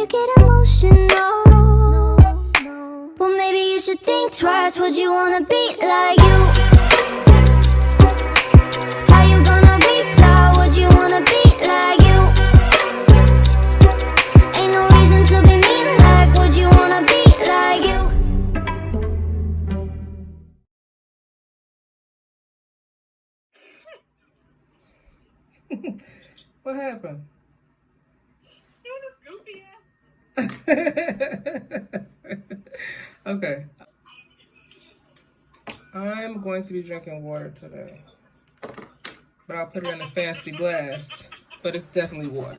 to get emotional. Well, maybe you should think twice. Would you wanna be like you? How you gonna reply? Would you wanna be like you? Ain't no reason to be mean. Like, would you wanna be like you? What happened? You this goofy ass. Okay. I'm going to be drinking water today. But I'll put it in a fancy glass. But it's definitely water.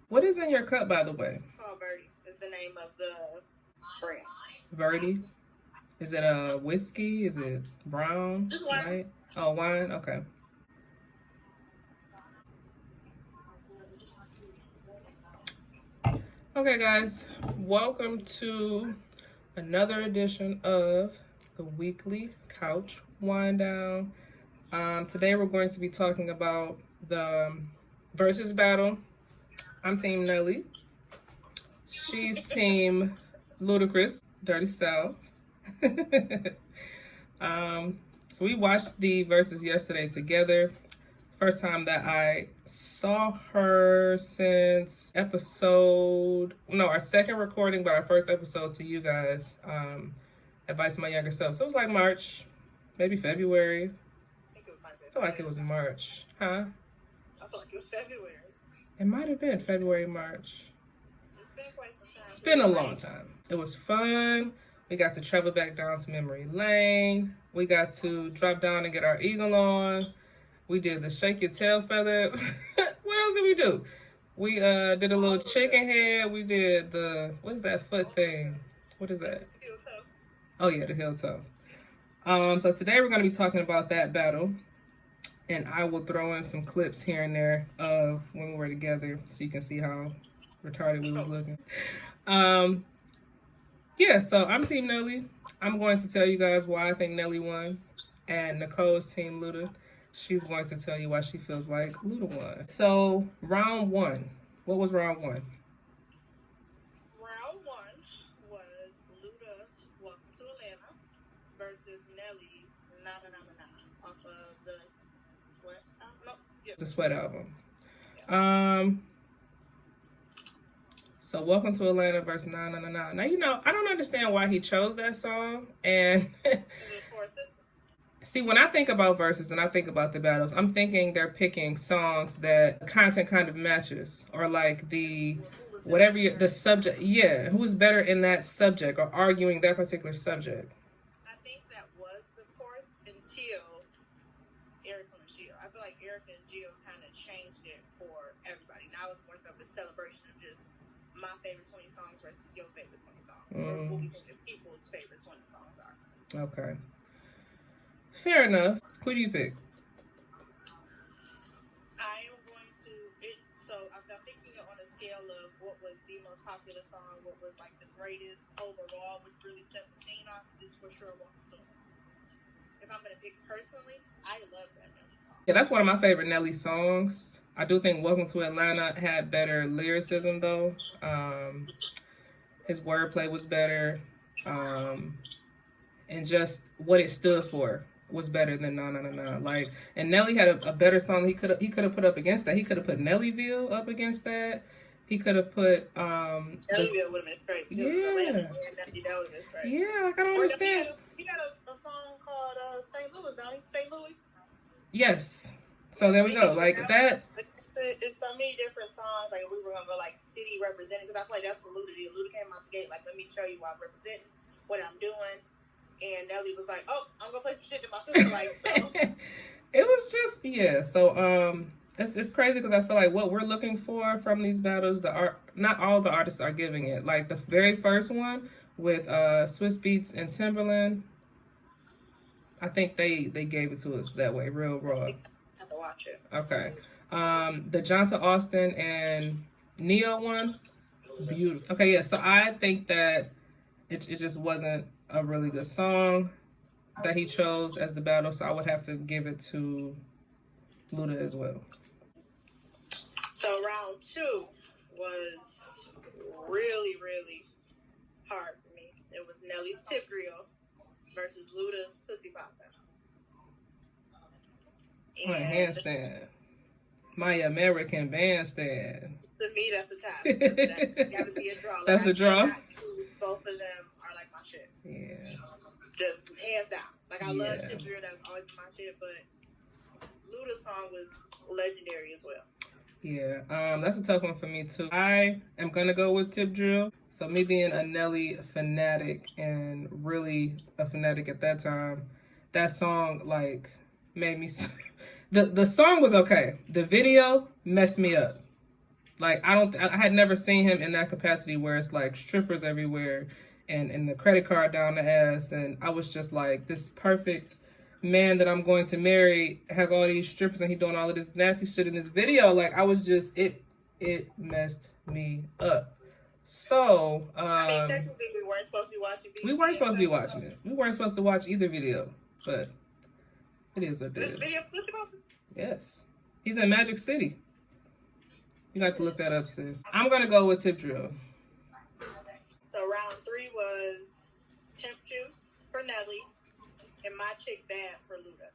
What is in your cup, by the way? Oh, Birdie is the name of the brand. Verdi? Is it a whiskey? Is it brown? It's wine. Right? Oh, wine? Okay. Okay, guys. Welcome to another edition of the weekly couch wind down. Today we're going to be talking about the versus battle. I'm Team Nelly. She's Team Ludacris, Dirty South. So we watched the verses yesterday together. First time that I saw her since our second recording, but our first episode to you guys, Advice to My Younger Self. So it was like March, maybe February. I feel like it was March. Huh? I feel like it was February. It might have been February, March. It's been quite some time. It's been a long time. It was fun. We got to travel back down to memory lane. We got to drop down and get our eagle on. We did the shake your tail feather. What else did we do? We did a little chicken head. We did what is that foot thing? What is that? Oh yeah, the heel toe. So today we're going to be talking about that battle. And I will throw in some clips here and there of when we were together so you can see how retarded we was looking. Yeah, so I'm Team Nelly. I'm going to tell you guys why I think Nelly won. And Nicole's Team Luda. She's going to tell you why she feels like Luda won. So, round one. What was round one? Round one was Luda's Welcome to Atlanta versus Nelly's Na Na Na Na Na off of the Sweat album. No, yeah. The Sweat album. So Welcome to Atlanta versus Na Na Na Na. Now, I don't understand why he chose that song. And see, when I think about verses and I think about the battles, I'm thinking they're picking songs that content kind of matches, or like the subject. Yeah, who's better in that subject or arguing that particular subject. I think that was the course until Erica and Gio. I feel like Erica and Gio kind of changed it for everybody. Now it's more so the celebration of just my favorite 20 songs versus your favorite 20 songs. Or what we think the people's favorite 20 songs are. Okay. Fair enough. Who do you pick? I am going to so I'm thinking on a scale of what was the most popular song, what was like the greatest overall, which really set the scene off. This for sure Welcome to Atlanta. If I'm gonna pick personally, I love that Nelly song. Yeah, that's one of my favorite Nelly songs. I do think Welcome to Atlanta had better lyricism though. His wordplay was better. And just what it stood for was better than Na Na Na Na. Like, and Nelly had a better song he could have put up against that. He could have put Nellyville up against that. He could have put Nellyville would have been great. Yeah. That would have been great. Yeah, like I don't understand. He got a song called St. Louis, don't he? St. Louis? Yes. So there we go. Like that. It's so many different songs. Like we were gonna go like city representing, because I feel like that's what Luda did. Luda came out the gate like, let me show you what I'm representing, what I'm doing. And Nelly was like, oh, I'm gonna play some shit to my sister. Like, so. It was just, yeah. So it's crazy because I feel like what we're looking for from these battles, not all the artists are giving it. Like the very first one with Swiss Beats and Timberland, I think they gave it to us that way, real raw. I have to watch it. Okay. The Jonta Austin and Neo one, beautiful. Okay, yeah. So I think that it just wasn't a really good song that he chose as the battle, so I would have to give it to Luda as well. So round 2 was really, really hard for me. It was Nelly's Tip Drill versus Luda's Pussy Poppin'. My handstand. My American bandstand. To me, that's a tie. That's gotta be a draw. Like, That's a draw? Both of them are like my shit. Yeah. Just hands down. Like, I love Yeah. Tip Drill. That was always my shit. But Luda's song was legendary as well. Yeah, that's a tough one for me too. I am gonna go with Tip Drill. So me being a Nelly fanatic and really a fanatic at that time, that song like made me. The song was okay. The video messed me up. Like I had never seen him in that capacity where it's like strippers everywhere and the credit card down the ass, and I was just like, this perfect man that I'm going to marry has all these strippers and he doing all of this nasty shit in this video. Like I was just it messed me up. So I mean, technically we weren't supposed to be watching BET. We weren't supposed to be watching it. We weren't supposed to watch either video, but it is what it is. This video Pussy Poppin'? Yes. He's in Magic City. You got to look that up, sis. I'm gonna go with Tip Drill. So round 3 was Pimp Juice for Nelly and My Chick Bad for Luda.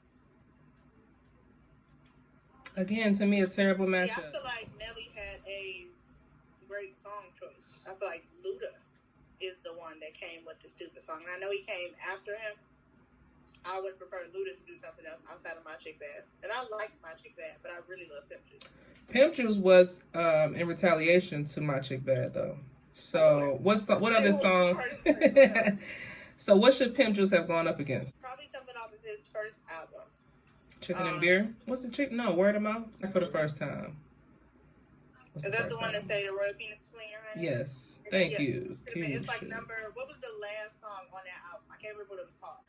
Again, to me, a terrible matchup. Yeah, I feel like Nelly had a great song choice. I feel like Luda is the one that came with the stupid song. And I know he came after him. I would prefer Luda to do something else outside of My Chick Bad. And I like My Chick Bad, but I really love Pimp Juice. Pimp Juice was in retaliation to My Chick Bad, though. So what other song? So what should Pimp Juice have gone up against? Probably something off of his first album. Chicken and Beer? What's the chick? No, Word of Mouth? For the first time. Is that the one that say the royal penis between your hands? Yes. Thank you. It's like what was the last song on that album? I can't remember what it was called.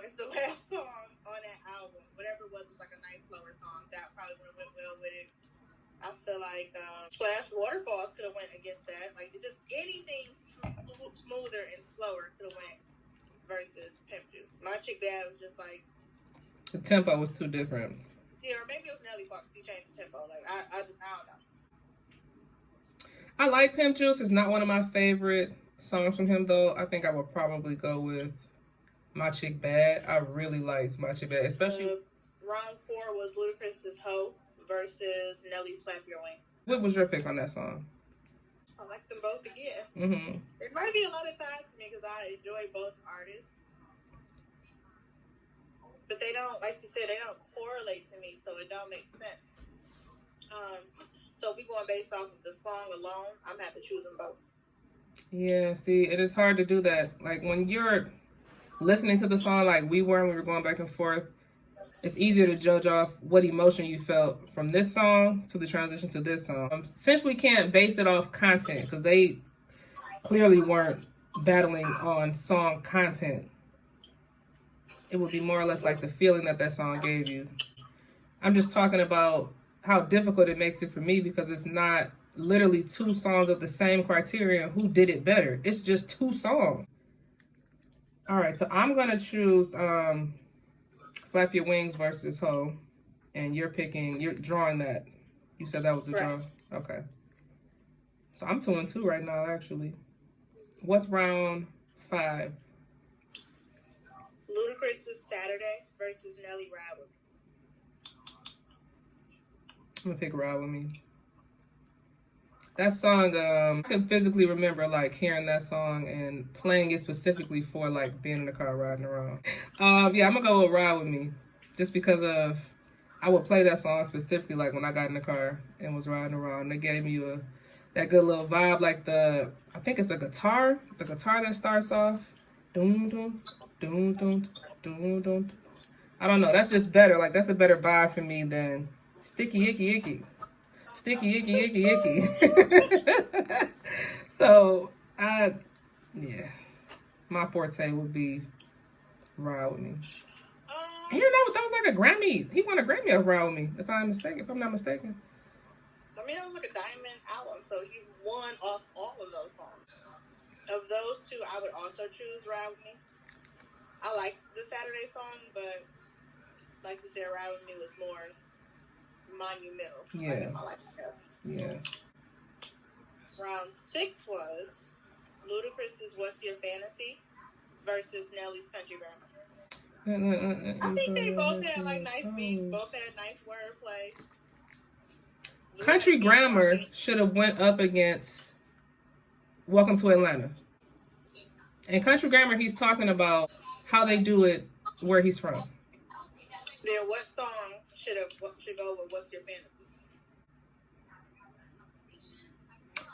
It's the last song on that album. Whatever it was like a nice slower song. That probably would have went well with it. I feel like Splash Waterfalls could have went against that. Like just anything smoother and slower could have went versus Pimp Juice. My Chick Bad was just like the tempo was too different. Yeah, or maybe it was Nelly Fox. He changed the tempo. Like I don't know. I like Pimp Juice. It's not one of my favorite songs from him, though. I think I would probably go with My Chick Bad. I really liked My Chick Bad, especially. Round 4 was Ludacris's Hoe versus Nelly's Slap Your Wing. What was your pick on that song? I like them both again. Mm-hmm. It might be a lot of ties to me because I enjoy both artists. But they don't, like you said, they don't correlate to me, so it don't make sense. So if we going based off of the song alone, I'm gonna have to choose them both. Yeah, see, it is hard to do that. Like when you're listening to the song like we were going back and forth, it's easier to judge off what emotion you felt from this song to the transition to this song. Since we can't base it off content, because they clearly weren't battling on song content, it would be more or less like the feeling that song gave you. I'm just talking about how difficult it makes it for me because it's not literally 2 songs of the same criteria who did it better. It's just 2 songs. All right, so I'm going to choose Flap Your Wings versus Ho. And you're drawing that. You said that was a draw? Okay. So I'm 2-2 right now, actually. What's round 5? Ludacris's Saturday versus Nelly Ride With Me. I'm gonna pick Ride With Me. That song, I can physically remember like hearing that song and playing it specifically for like being in the car riding around. Yeah, I'm gonna go with Ride With Me, just because I would play that song specifically like when I got in the car and was riding around. It gave me that good little vibe, like I think it's a guitar, the guitar that starts off, dun dun dun dun dun dun. I don't know. That's just better. Like that's a better vibe for me than Sticky Icky Icky. Sticky Icky Icky Icky. So, my forte would be Ride With Me. You know, that was like a Grammy. He won a Grammy of Ride With Me, if I'm not mistaken. I mean, it was like a diamond album, so he won off all of those songs. Of those 2, I would also choose Ride With Me. I like the Saturday song, but like you said, Ride With Me was more monumental. Yeah. In my life, I guess. Yeah. Round 6 was Ludacris's What's Your Fantasy versus Nelly's Country Grammar. I think they both had like nice beats, both had nice wordplay. Country Grammar should have went up against Welcome to Atlanta. And Country Grammar, he's talking about how they do it where he's from. Then what song should go with What's Your Fantasy?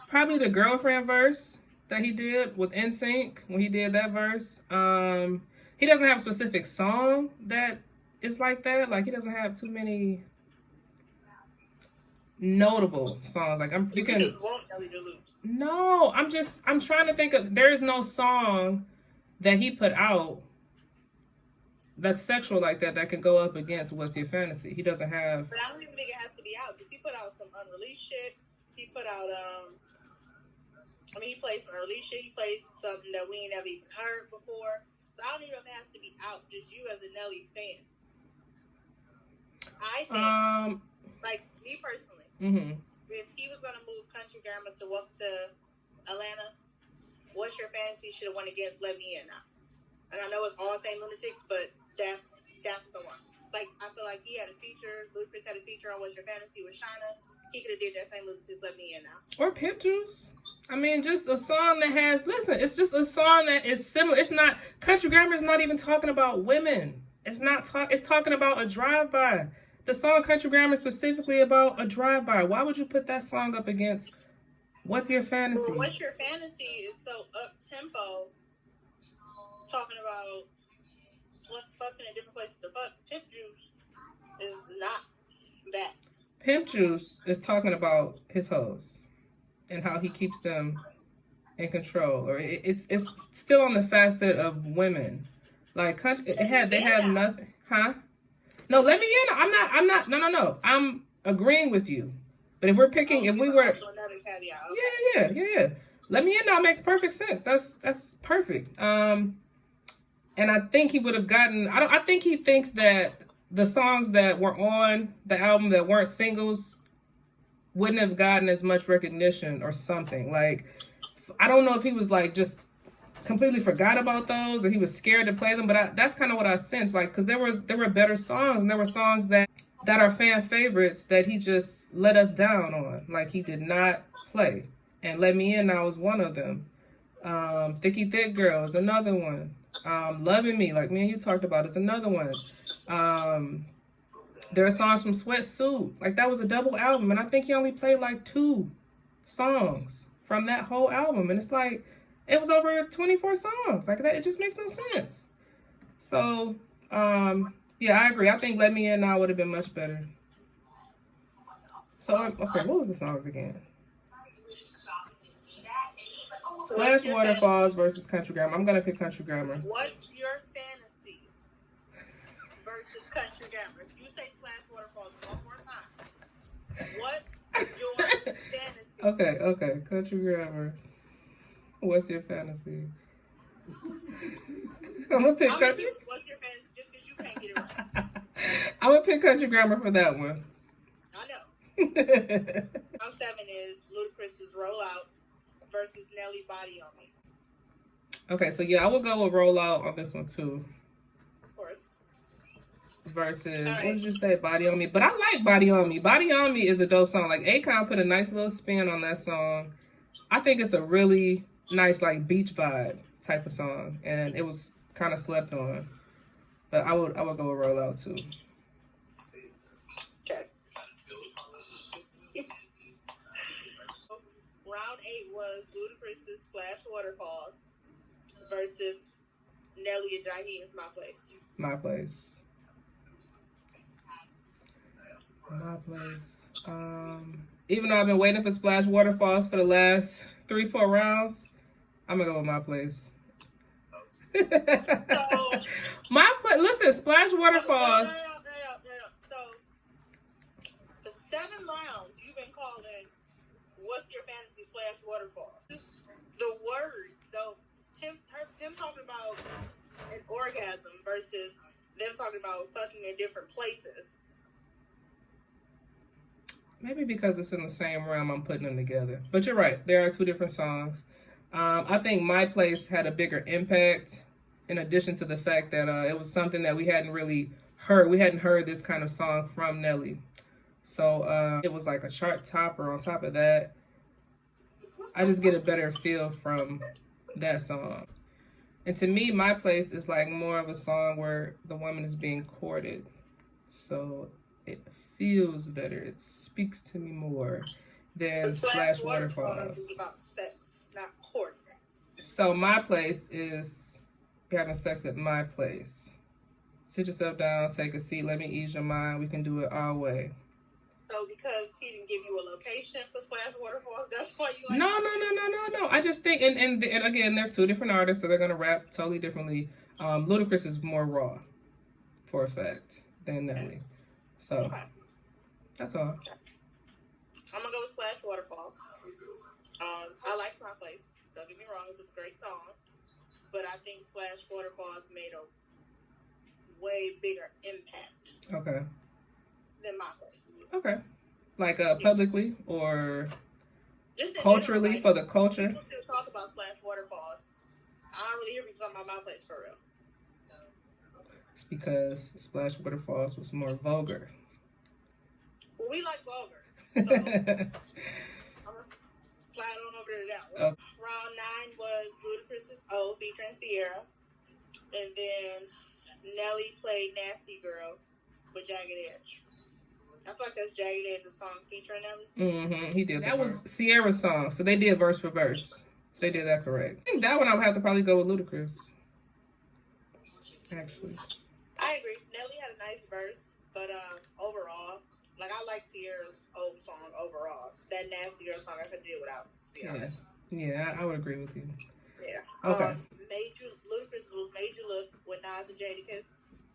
Probably the Girlfriend verse that he did with NSYNC when he did that verse. He doesn't have a specific song that is like that. Like, he doesn't have too many notable songs. Like, you just want Nelly to lose. No, I'm trying to think of, there is no song that he put out that's sexual like that can go up against What's Your Fantasy. He doesn't have. But I don't even think it has to be out, because he put out some unreleased shit. He put out he played some unreleased shit. He played something that we ain't never even heard before. So I don't even know if it has to be out. Just you as a Nelly fan. I think, like me personally, if he was gonna move Country Grammar to Atlanta, What's Your Fantasy should have went against Let Me In Now. And I know it's all St. Lunatics, but that's the one. Like, I feel like he had a feature. Ludacris had a feature on What's Your Fantasy with Shauna. He could have did that St. Lunatics Let Me In Now. Or Pimp Juice. I mean, just a song that has, listen, it's just a song that is similar. It's not, Country Grammar is not even talking about women. It's talking about a drive-by. The song Country Grammar is specifically about a drive-by. Why would you put that song up against What's Your Fantasy? Well, What's Your Fantasy is so up-tempo, talking about fucking in different places to fuck. Pimp Juice is not that. Pimp Juice is talking about his hoes and how he keeps them in control, or it's still on the facet of women. Like, they have nothing, huh? No, Let Me In. I'm not. No. I'm agreeing with you. But if we're picking, if we were, yeah. Let Me In Now makes perfect sense. That's perfect. And I think he would have gotten. I think he thinks that the songs that were on the album that weren't singles wouldn't have gotten as much recognition or something. Like, I don't know if he was like just completely forgot about those or he was scared to play them, but that's kind of what I sensed. Like, because there were better songs, and there were songs that are fan favorites that he just let us down on. Like, he did not play. And Let Me In Now was one of them. Thicky Thick Girl is another one. Loving Me, like me and you talked about, is another one. There are songs from Sweatsuit. Like, that was a double album, and I think he only played like 2 songs from that whole album. And it's like, it was over 24 songs. Like, that, it just makes no sense. So, yeah, I agree. I think Let Me In Now would have been much better. So, okay, what was the songs again? Splash Waterfalls versus Country Grammar. I'm going to pick Country Grammar. What's Your Fantasy versus Country Grammar? If you say Splash Waterfalls one more time, what's your fantasy? Okay. Country Grammar. What's Your Fantasy? I'm going to pick Country. What's Your Fantasy just because you can't get it right. I'm going to pick Country Grammar for that one. I know. Round 7 is Ludacris's Rollout versus Nelly Body on Me. Okay, so yeah, I will go with Rollout on this one too. Of course. Versus, right. What did you say, Body on Me? But I like Body on Me. Body on Me is a dope song. Like, Akon put a nice little spin on that song. I think it's a really nice, like, beach vibe type of song. And it was kind of slept on. But I would go with Rollout too. Okay. Round 8 was Ludacris's Splash Waterfalls versus Nelly and Jaheim's My Place. My Place. My Place. Even though I've been waiting for Splash Waterfalls for the last 3-4 rounds, I'm gonna go with My Place. So, My Place. Listen, Splash Waterfalls. So, for 7 rounds, you've been calling What's Your Fantasy Splash Waterfalls. The words, though, him talking about an orgasm versus them talking about fucking in different places. Maybe because it's in the same realm, I'm putting them together. But you're right. There are two different songs. I think My Place had a bigger impact in addition to the fact that it was something that we hadn't really heard. We hadn't heard this kind of song from Nelly. So it was like a chart topper on top of that. I just get a better feel from that song. And to me, My Place is like more of a song where the woman is being courted. So it feels better. It speaks to me more than Splash Waterfalls. Is about sex, not court. So My Place is having sex at my place. Sit yourself down, take a seat, let me ease your mind. We can do it our way. So because he didn't give you a location for Splash Waterfalls, that's why you like No. I just think, and again, they're two different artists, so they're gonna rap totally differently. Ludacris is more raw, for a fact, than Nelly. So that's all. I'm gonna go with Splash Waterfalls. I like My Place. Don't get me wrong, it was a great song. But I think Splash Waterfalls made a way bigger impact Okay. than My Place. Okay. Like publicly or Just in culturally, general, for the culture? People still talk about Splash Waterfalls. I don't really hear people talking about My Place for real. It's because Splash Waterfalls was more vulgar. Well, we like vulgar. So I'm gonna slide on over to that one. Okay. Round 9 was Ludacris's O featuring Sierra. And then Nelly played Nasty Girl with Jagged Edge. I feel like that's Jagged Edge's song featuring Nelly. He did. That was Sierra's song, so they did verse for verse. So they did that correct. I think that one I would have to probably go with Ludacris. Actually. I agree. Nelly had a nice verse, but overall, like I like Sierra's old song overall. That Nasty Girl song I could do without. Yeah, I would agree with you. Yeah. Okay. Ludacris was Made You Look with Nas and Jadakiss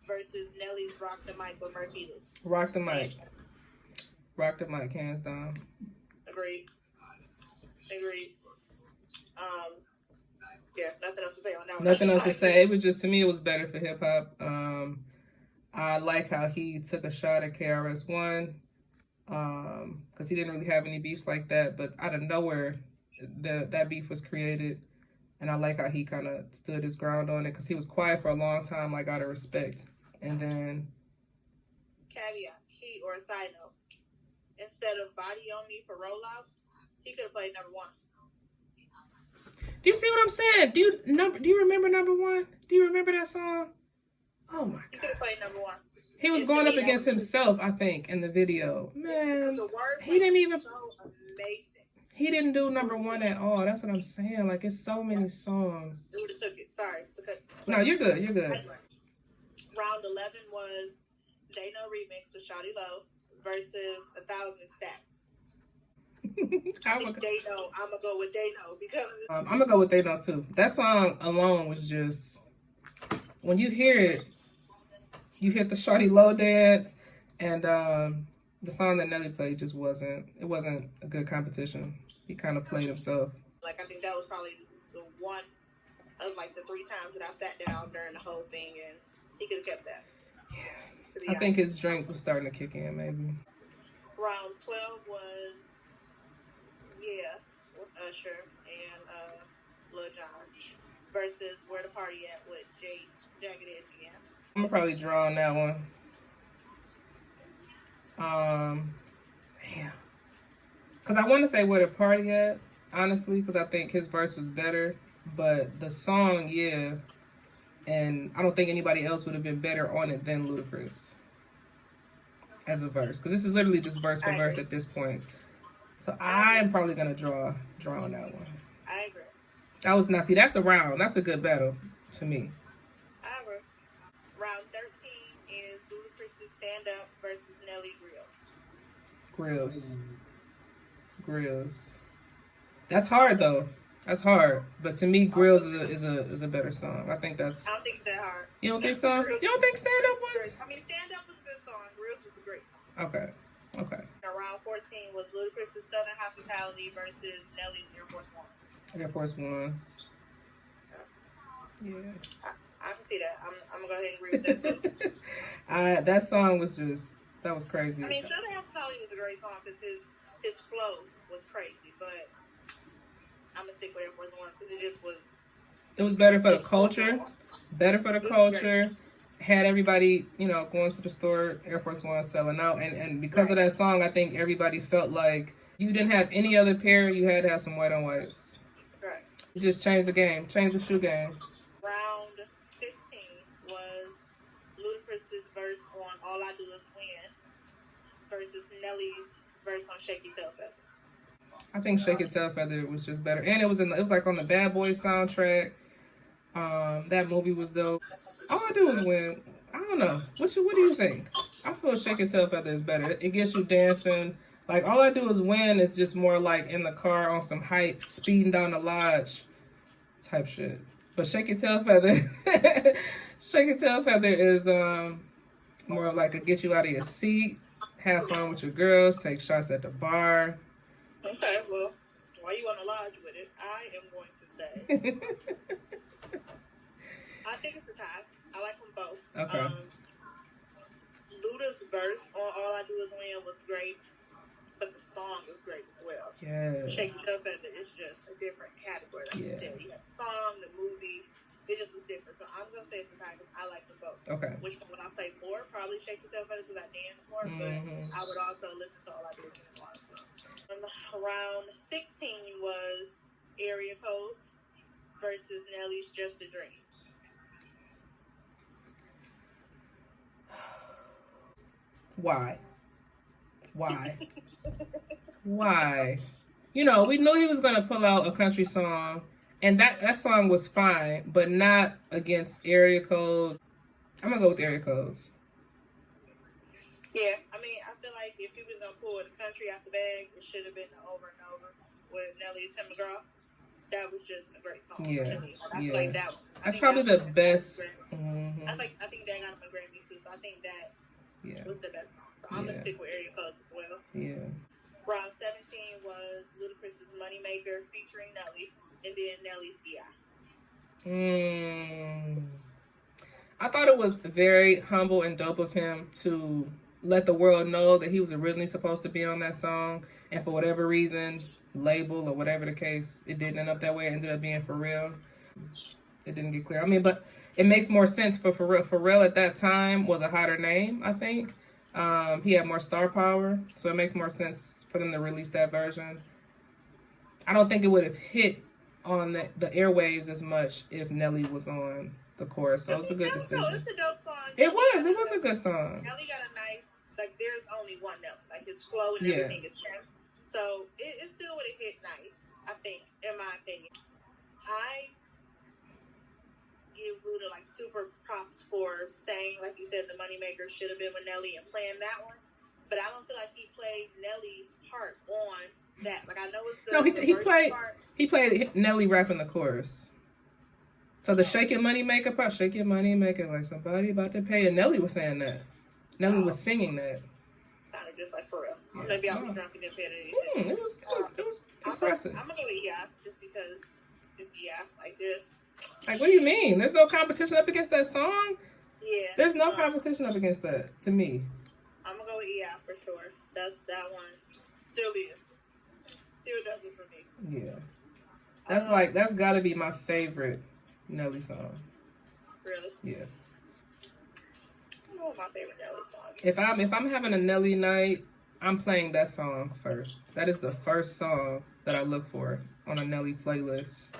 versus Nelly's Rock the Mic with Murphy Lee. Rock the Mic. Rock the Mic, hands down. Agreed. Yeah, nothing else to say on that one. Nothing else to say. It was just, to me, it was better for hip hop. I like how he took a shot at KRS-One because he didn't really have any beefs like that, but out of nowhere, that beef was created. And I like how he kind of stood his ground on it because he was quiet for a long time, like out of respect. And then... Caveat, or a side note, instead of Body on Me for Rollout, he could have played number 1. Do you see what I'm saying? Do you remember number 1? Do you remember that song? Oh my God. He could have played number 1. He was going up against himself, I think, in the video. Man, he didn't even... So amazing. He didn't do number 1 at all. That's what I'm saying. Like, it's so many songs. It would have took it. Sorry. No, you're good. Round 11 was Dano Remix with Shawty Low versus 1,000 Stacks. I'm going to go with Dano because... I'm going to go with Dano, too. That song alone was just... When you hear it, you hit the Shawty Low dance, and the song that Nelly played just wasn't a good competition. He kind of played himself. Like, I think that was probably the one of, like, the 3 times that I sat down during the whole thing, and he could have kept that. Yeah. I think his drink was starting to kick in, maybe. Round 12 was, with Usher and Lil Jon versus Where the Party At with Jagged Edge again. I'm going to probably draw on that one. Damn. Because I want to say Where the Party At, honestly, because I think his verse was better. But the song, yeah. And I don't think anybody else would have been better on it than Ludacris as a verse. Because this is literally just verse for verse at this point. So I'm probably going to draw on that one. I agree. That was not, see, that's a round. That's a good battle to me. I agree. Round 13 is Ludacris' Stand Up versus Nelly Grills. That's hard though. That's hard. But to me, Grills is a better song. I think that's... I don't think it's that hard. You don't think so? You don't think Stand Up was... I mean, Stand Up was a good song. Grills was a great song. Okay. Now, round 14 was Ludacris' Southern Hospitality versus Nelly's Air Force One. Air Force Ones. Yeah. I can see that. I'm going to go ahead and agree with that too. That song was just... That was crazy. I mean, Southern House Holly was a great song because his flow was crazy, but I'm gonna stick with Air Force One because it just was. It was better for the culture. Better for the culture. Had everybody, you know, going to the store, Air Force One selling out, and because of that song, I think everybody felt like you didn't have any other pair. You had to have some white on whites. Right. It just changed the game. Changed the shoe game. Round 15 was Ludacris's verse on All I Do Is Win versus Nelly's verse on Shake Your Tail Feather. I think Shake Your Tail Feather was just better, and it was like on the Bad Boys soundtrack. That movie was dope. All I Do Is Win. I don't know. What do you think? I feel Shake Your Tail Feather is better. It gets you dancing. Like All I Do Is Win is just more like in the car on some hype, speeding down the lodge type shit. But Shake Your Tail Feather, Shake Your Tail Feather is more of like a get you out of your seat, have fun with your girls, take shots at the bar. Okay, well, while you on the lodge with it, I am going to say I think it's a tie. I like them both. Okay. Luda's verse on All I Do Is Win was great, but the song was great as well. Yeah. Shake Your Tail Feather is just a different category, like you said. You had the song, the movie, it just was different. So I'm gonna say it's a tie because I like them both. Okay. Which one would I play more? Probably Shake Your Tail Feather because I dance more, but I would also listen to All I Do Is Win more. Round 16 was Area Codes versus Nelly's Just a Dream. Why? Why? You know, we knew he was gonna pull out a country song, and that song was fine, but not against Area Codes. I'm gonna go with Area Codes. Yeah, I mean, I feel like if he was gonna pull the country out the bag, it should have been the Over and Over with Nelly and Tim McGraw. That was just a great song to me. I feel like that's probably the best. I think that got him a Grammy too. So I think that was the best song. So I'm gonna stick with Area Codes as well. Yeah. Round 17 was Ludacris's Moneymaker featuring Nelly, and then Nelly's Yeah. I thought it was very humble and dope of him to let the world know that he was originally supposed to be on that song, and for whatever reason, label or whatever the case, it didn't end up that way. It ended up being Pharrell. It didn't get clear. I mean, but it makes more sense for Pharrell. Pharrell at that time was a hotter name, I think. He had more star power, so it makes more sense for them to release that version. I don't think it would have hit on the airwaves as much if Nelly was on the chorus, so it's a good decision. It's a dope song. It was a good song. Nelly got a nice, like, there's only one Nelly. Like, his flow and everything is him. So, it still would have hit nice, I think, in my opinion. I give Luda, like, super props for saying, like you said, the Moneymaker should have been with Nelly and playing that one. But I don't feel like he played Nelly's part on that. Like, I know it's the he played Nelly rapping the chorus. So the Shake Your Moneymaker part, Shake Your Moneymaker like somebody about to pay. And Nelly was saying that. Nelly was singing that. Kind of just like Pharrell. Yeah. Maybe I was drunk and didn't pay attention. It was impressive. I'm going to go with Yeah, just because it's Yeah. Like, Like, what do you mean? There's no competition up against that song? Yeah. There's no competition up against that, to me. I'm going to go with Yeah, for sure. That one still is. Still does it for me. Yeah. That's got to be my favorite Nelly song. Really? Yeah. I know what my favorite Nelly song is. If I'm having a Nelly night, I'm playing that song first. That is the first song that I look for on a Nelly playlist.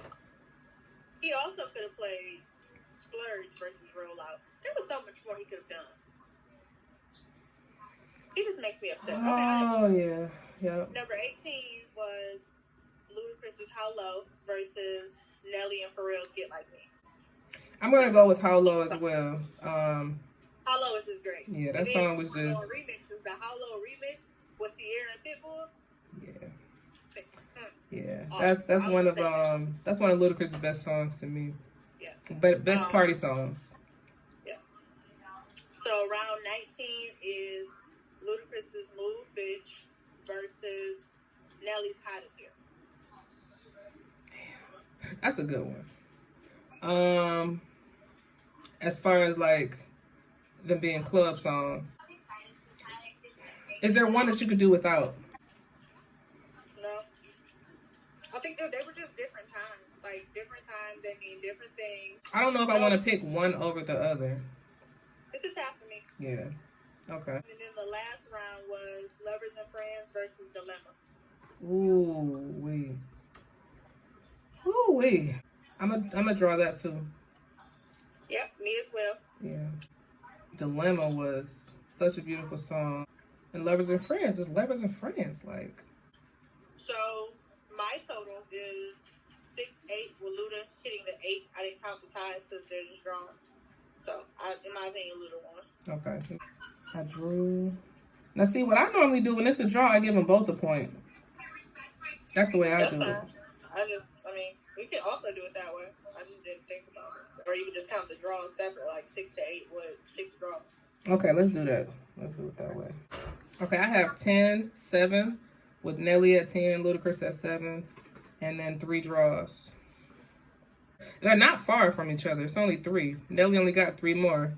He also could have played Splurge versus Rollout. There was so much more he could have done. He just makes me upset. Oh, yeah. Yep. Number 18 was Ludacris's How Low versus Nelly and Pharrell's Get Like Me. I'm going to go with How Low as well. How Low is just great. Yeah, that song was just... The How Low remix with Sierra and Pitbull. Yeah, that's one of Ludacris' best songs to me. Yes. But best party songs. Yes. So round 19 is Ludacris's Move Bitch versus Nelly's Hot in Here. That's a good one. As far as like them being club songs, Is there one that you could do without? No. I think they were just different times. Like, different times, they mean different things. I don't know if I want to pick one over the other. It's a tap for me. Yeah. Okay. And then the last round was Lovers and Friends versus Dilemma. Ooh-wee. Ooh-wee. I'm a draw that too. Yep, me as well. Yeah. Dilemma was such a beautiful song. And Lovers and Friends is Lovers and Friends. Like. So, my total is 6-8 with Luda hitting the 8. I didn't count the ties because they're just draws. So, in my opinion, Luda won. Okay. I drew. Now, see, what I normally do when it's a draw, I give them both a point. That's the way I do it. I mean, we can also do it that way. I just didn't think about it. Or you can just count the draws separate, like 6-8 with 6 draws. Okay, let's do that. Let's do it that way. Okay, I have 10, 7, with Nelly at 10, Ludacris at 7, and then 3 draws. They're not far from each other. It's only 3. Nelly only got 3 more.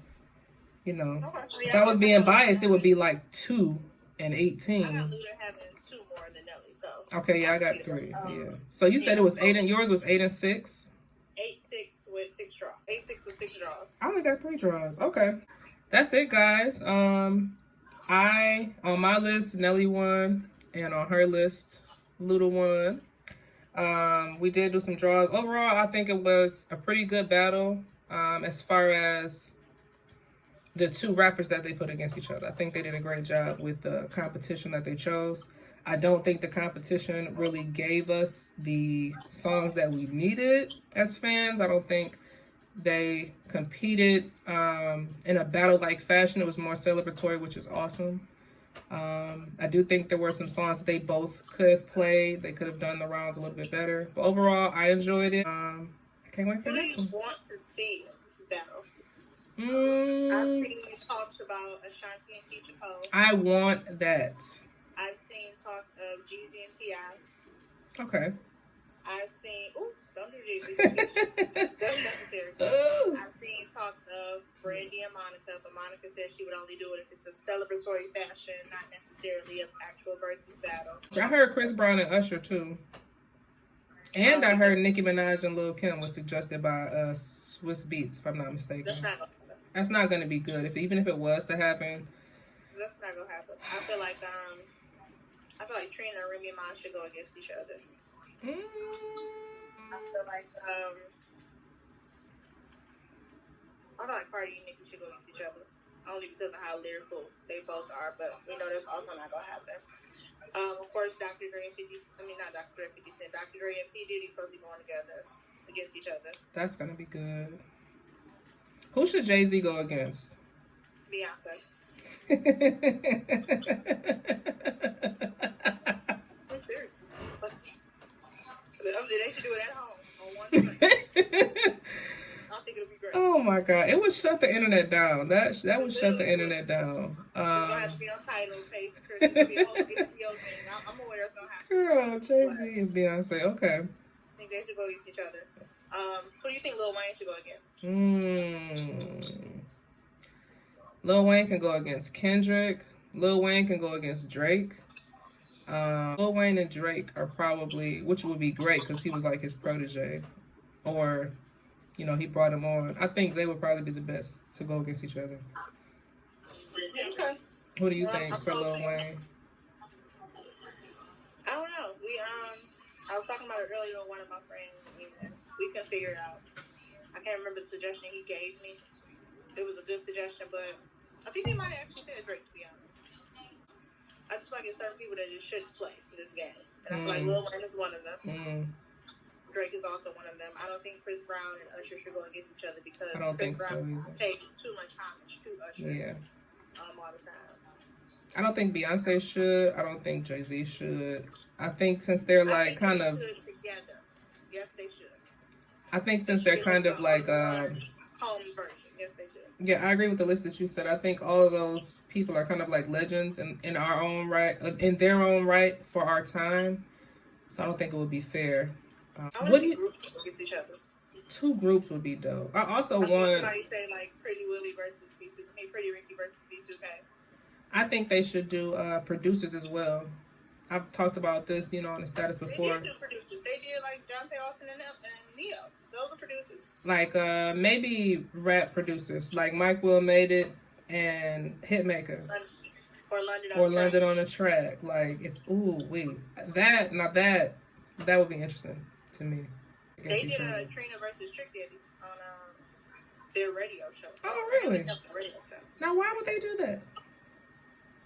You know, if I was being biased, it would be like 2 and 18. I got Luda having 2 more than Nelly, so. Okay, yeah, I got 3. Yeah. So you said it was 8 and yours was 8 and 6? 8-6 with 6 draws. 8-6 with 6 draws. I only got 3 draws. Okay. That's it, guys. On my list, Nelly won, and on her list, Luda won. We did do some draws. Overall, I think it was a pretty good battle as far as the 2 rappers that they put against each other. I think they did a great job with the competition that they chose. I don't think the competition really gave us the songs that we needed as fans. I don't think they competed in a battle-like fashion. It was more celebratory, which is awesome. I do think there were some songs that they both could have played. They could have done the rounds a little bit better. But overall, I enjoyed it. I can't wait for the next one. Who do you want to see battle? I've seen talks about Ashanti and Keisha Cole. I want that. I've seen talks of Jeezy and T.I. Okay. I've seen... Ooh, don't do Jeezy. That's necessary. I've seen talks of Brandy and Monica, but Monica said she would only do it if it's a celebratory fashion, not necessarily an actual versus battle. I heard Chris Brown and Usher, too. And I heard Nicki Minaj and Lil' Kim was suggested by Swiss Beats, if I'm not mistaken. That's not going to be good. Even if it was to happen. That's not going to happen. I feel like Trina and Remy Ma should go against each other. I feel like Cardi and Nicki should go against each other. Only because of how lyrical they both are, but we know that's also not going to happen. Of course, Dr. Dre and 50 Cent, Dr. Dre and P. Diddy supposed to be going together against each other. That's going to be good. Who should Jay-Z go against? Beyonce. I'm serious. They should do it at home on one track. I think it'll be great. Oh my God. It would shut the internet down. That would shut the internet down. It's going to have to be on title, pay for it to be a whole HBO thing. I'm aware it's going to happen. Girl, Jay-Z and Beyonce. Okay. I think they should go against each other. Who do you think Lil Wayne should go against? Lil Wayne can go against Kendrick. Lil Wayne can go against Drake. Lil Wayne and Drake are probably, which would be great because he was like his protege. Or, you know, he brought him on. I think they would probably be the best to go against each other. Okay. Who do you think for Lil Wayne? I don't know. I was talking about it earlier with one of my friends. We can figure it out. I can't remember the suggestion he gave me. It was a good suggestion, but I think they might have actually said Drake, to be honest. I just feel like there's certain people that just shouldn't play this game. And I feel like Lil Wayne is one of them. Drake is also one of them. I don't think Chris Brown and Usher should go against each other because Chris Brown pays too much homage to Usher all the time. I don't think Beyonce should. I don't think Jay-Z should. I think since they're like kind of... together. Yes, they should. I think since they're kind of like... home version. Yes, they should. Yeah, I agree with the list that you said. I think all of those people are kind of like legends in our own right, in their own right for our time. So I don't think it would be fair. What do you groups against each other? 2 groups would be dope. I also want. Somebody say like Pretty Willie versus B2K. Pretty Ricky versus B2K. I think they should do producers as well. I've talked about this, you know, on the status before. They did do producers. They did like Jonte Austin and Neo. Those are producers. Like maybe rap producers, like Mike Will Made It and Hitmaker. Or London on the track. Like, if, that would be interesting to me. They did a Trina versus Trick Daddy on their radio show. So oh, really? Now, why would they do that?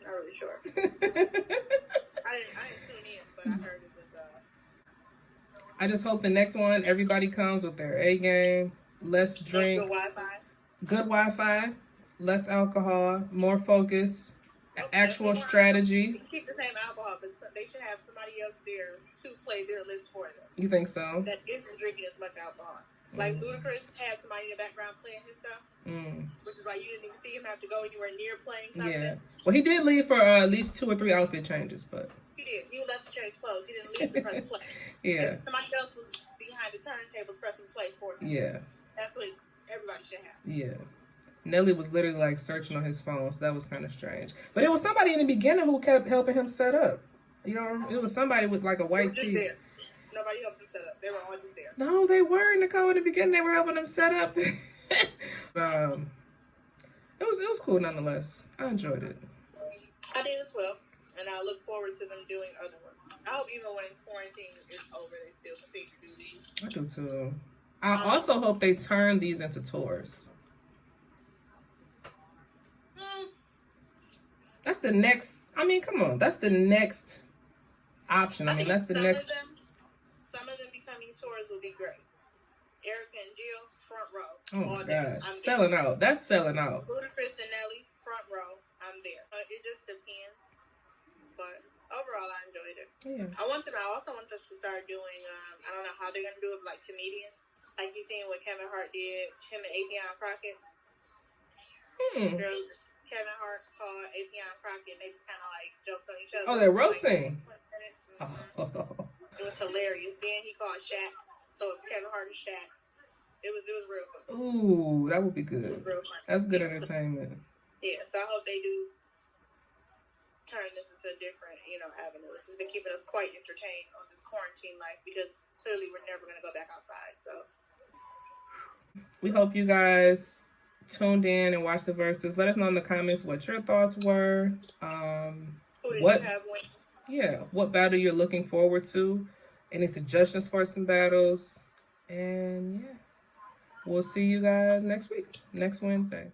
Not really sure. I didn't tune in, but I heard it was. I just hope the next one, everybody comes with their A game, less drink, good Wi-Fi, less alcohol, more focus. Actual strategy. Keep the same alcohol, but they should have somebody else there to play their list for them. You think so? That isn't drinking as much alcohol. Like Ludacris had somebody in the background playing his stuff, which is like you didn't even see him have to go anywhere near playing something. Yeah. Well, he did leave for at least 2 or 3 outfit changes, but he did. He left to change clothes. He didn't leave to press play. Yeah. And somebody else was behind the turntables pressing play for him. Yeah. That's what everybody should have. Yeah. Nelly was literally like searching on his phone, so that was kind of strange. But it was somebody in the beginning who kept helping him set up. You know, it was somebody with like a white tee. Nobody helped him set up. They were all just there. No, they were, Nicole. In the beginning, they were helping him set up. It was cool nonetheless. I enjoyed it. I did as well, and I look forward to them doing other ones. I hope even when quarantine is over, they still continue to do these. I do too. I also hope they turn these into tours. That's the next. I mean, come on. That's the next option. I mean, that's the next. Some of them becoming tours will be great. Erica and Jill, front row. Oh my God, selling out. That's selling out. Ludacris and Nelly, front row. I'm there. It just depends. But overall, I enjoyed it. Yeah. I also want them to start doing. I don't know how they're gonna do it, like comedians. Like you seen what Kevin Hart did, him and Apion Crockett. Kevin Hart called Apion Crockett, and they just kind of like joked on each other. Oh, they're roasting. It was hilarious. Then he called Shaq, so it's Kevin Hart and Shaq. It was real fun. Ooh, that would be good. That's good entertainment. Yeah, so I hope they do turn this into a different, avenue. This has been keeping us quite entertained on this quarantine life because clearly we're never gonna go back outside. So we hope you guys tuned in and watched the verses. Let us know in the comments what your thoughts were. What battle you're looking forward to. Any suggestions for some battles. And yeah, we'll see you guys next week, next Wednesday.